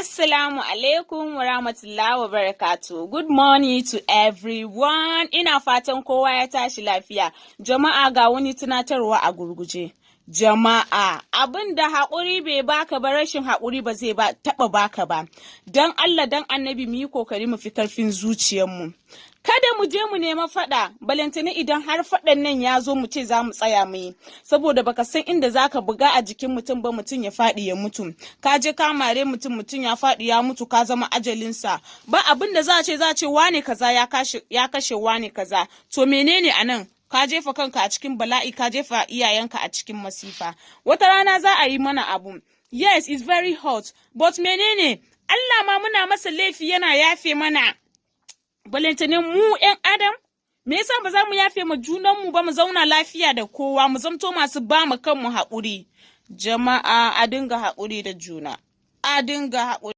Assalamu alaikum wa rahmatullahi wa barakatuh. Good morning to everyone. Ina fatan kowa ya tashi lafiya. Jama'a ga wani tunatarwa a gurguje. Jama'a, abin da haƙuri bai baka ba, rashin haƙuri ba zai taɓa baka ba. Don Allah don annabi mu yi kokari mu fi karfin zuciyarmu. Kada mu je mu nema faɗa, balantana idan har faɗan nan ya zo mu ce za mu tsaya mu yi, saboda baka san inda za ka buga a jikin mutum ba, mutum ya faɗi ya mutu. Ka je ka mare mutum ya faɗi ya mutu, ka zama ajalinsa. Ba abin da za a ce wane kaza ya kashe wane kaza. To menene a nan? Ka jefa kanka a cikin bala'i, ka jefa iyayenka a cikin masifa. Wata rana za a yi mana abu. Yes, it's very hot, but menene? Allah ma muna masa laifi yana yafe mana. Balantane mu ‘yan Adam, me yasa ba za mu yafe ma junanmu ba, mu zauna lafiya da kowa, mu zamto masu ba mu kanmu haƙuri. Jama'a a dinga haƙuri da juna, a dinga haƙuri.